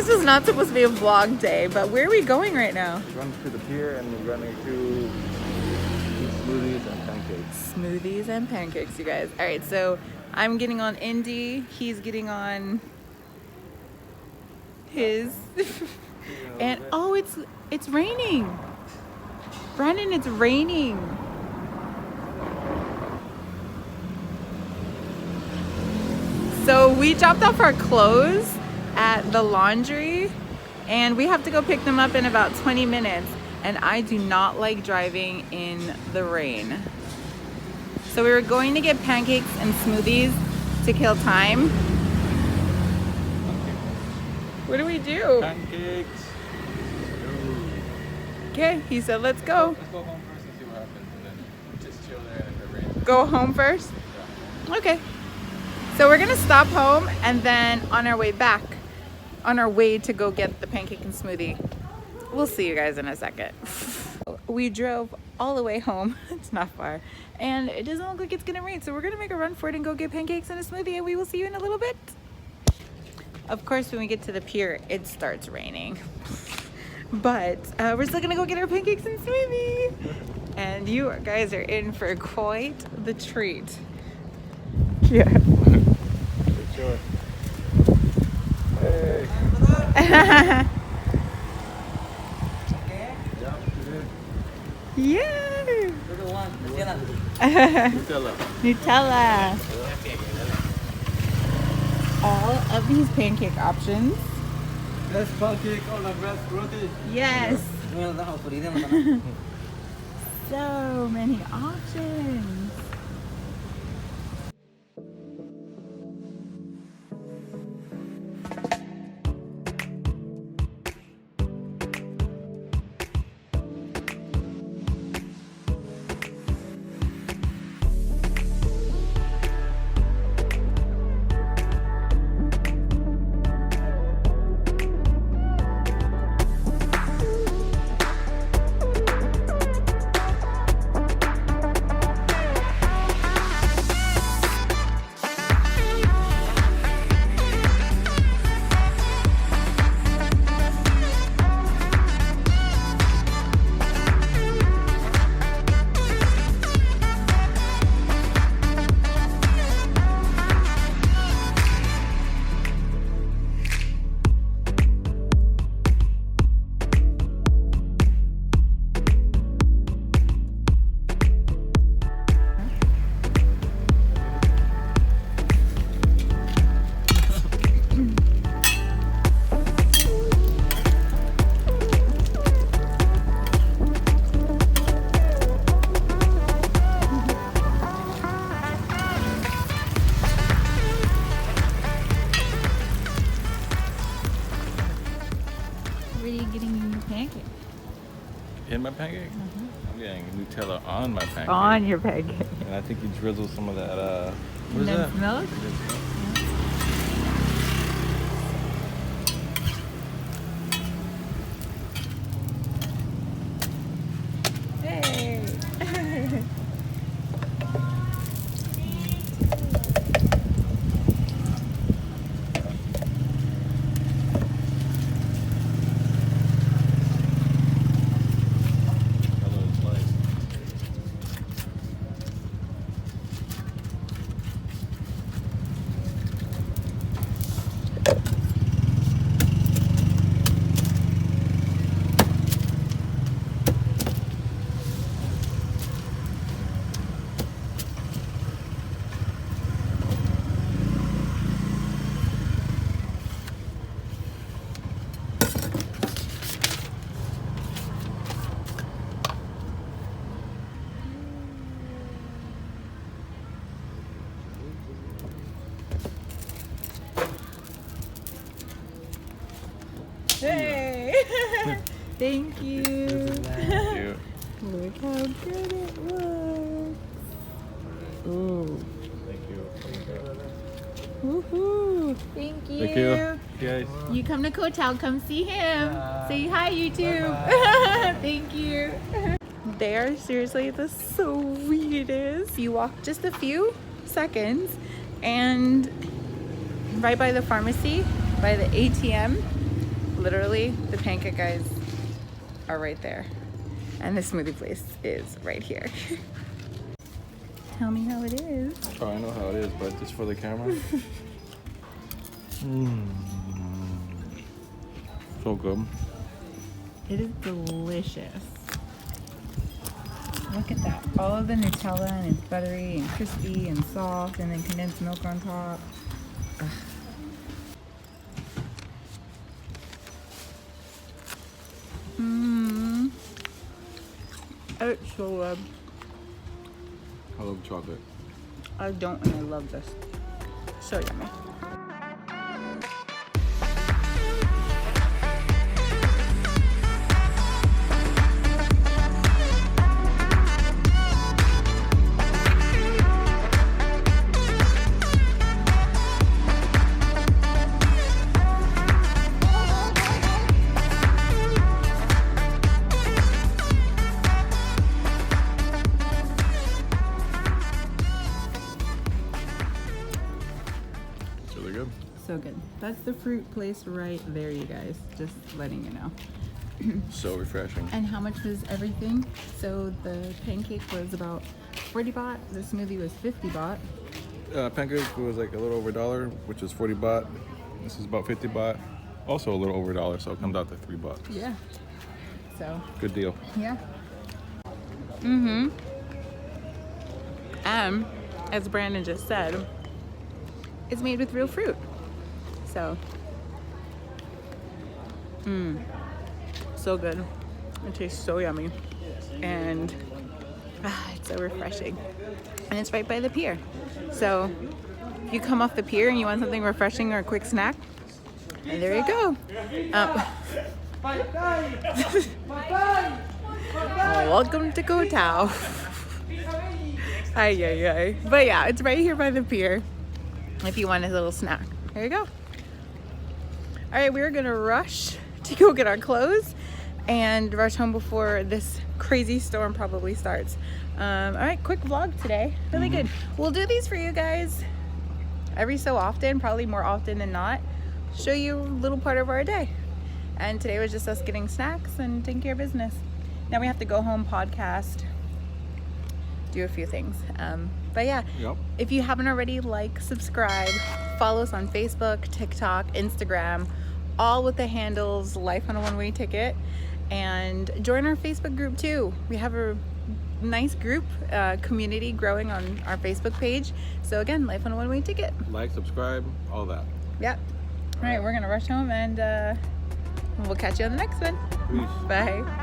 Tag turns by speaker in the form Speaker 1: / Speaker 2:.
Speaker 1: This was not supposed to be a vlog day, but where are we going right now?
Speaker 2: We're going to the pier and we're going to eat smoothies and pancakes.
Speaker 1: Smoothies and pancakes, you guys. All right, so I'm getting on Indy. He's getting on his. And oh, it's raining. Brandon, it's raining. So we dropped off our clothes at the laundry and we have to go pick them up in about 20 minutes. And I do not like driving in the rain. So we were going to get pancakes and smoothies to kill time. What do we do?
Speaker 2: Pancakes.
Speaker 1: Okay, he said let's go.
Speaker 2: Let's go home first and see what happens and then just chill there and if it rains.
Speaker 1: Go home first? Yeah. Okay. So we're gonna stop home and then on our way back, on our way to go get the pancake and smoothie, we'll see you guys in a second. We drove all the way home, it's not far, and it doesn't look like it's gonna rain, so we're gonna make a run for it and go get pancakes and a smoothie, and we will see you in a little bit. Of course, when we get to the pier, it starts raining. But we're still gonna go get our pancakes and smoothie. And you guys are in for quite the treat. Yeah.
Speaker 2: Sure. Hey.
Speaker 1: Yay!
Speaker 2: Nutella.
Speaker 1: Nutella. All of these pancake options.
Speaker 2: Best pancake on the best roti.
Speaker 1: Yes. So many options.
Speaker 2: In my pancake? I'm getting Nutella on my pancake.
Speaker 1: On your pancake.
Speaker 2: And I think you drizzle some of that, what is that?
Speaker 1: Milk? Hey! Hey! Thank you.
Speaker 2: Thank you.
Speaker 1: Look how good it looks. Ooh.
Speaker 2: Thank you.
Speaker 1: Woohoo! Thank you.
Speaker 2: Thank you. Guys.
Speaker 1: You come to Koh Tao, come see him. Say hi, YouTube. Thank you. They are seriously the sweetest. You walk just a few seconds and right by the pharmacy, by the ATM, Literally, the pancake guys are right there. And the smoothie place is right here. Tell me how it is.
Speaker 2: Oh, I know how it is, but just for the camera. So good.
Speaker 1: It is delicious. Look at that. All of the Nutella, and it's buttery and crispy and soft, and then condensed milk on top. Ugh. It's so good.
Speaker 2: I love chocolate.
Speaker 1: I don't, and I love this. So yummy. So good. That's the fruit place right there, you guys. Just letting you know.
Speaker 2: So refreshing.
Speaker 1: And how much was everything? So the pancake was about 40 baht. The smoothie was 50 baht.
Speaker 2: Pancake was like a little over $1, which is 40 baht. This is about 50 baht. Also a little over $1, so it comes out to $3.
Speaker 1: Yeah. So.
Speaker 2: Good deal.
Speaker 1: Yeah. As Brandon just said, it's made with real fruit. So, so good. It tastes so yummy, and it's so refreshing. And it's right by the pier. So, if you come off the pier and you want something refreshing or a quick snack, and there you go. Welcome to Koh Tao. Ay, ay, ay. But yeah, it's right here by the pier. If you want a little snack, there you go. All right, we're gonna rush to go get our clothes and rush home before this crazy storm probably starts. All right, quick vlog today. Really good. We'll do these for you guys every so often, probably more often than not. Show you a little part of our day. And today was just us getting snacks and taking care of business. Now we have to go home, podcast, do a few things. But yeah, If you haven't already, like, subscribe, follow us on Facebook, TikTok, Instagram, all with the handles Life on a One-Way Ticket, and join our Facebook group too. We have a nice group community growing on our Facebook page. So again, Life on a One-Way Ticket.
Speaker 2: Like, subscribe, all that.
Speaker 1: Yep. All right, we're gonna rush home, and we'll catch you on the next one.
Speaker 2: Peace.
Speaker 1: Bye.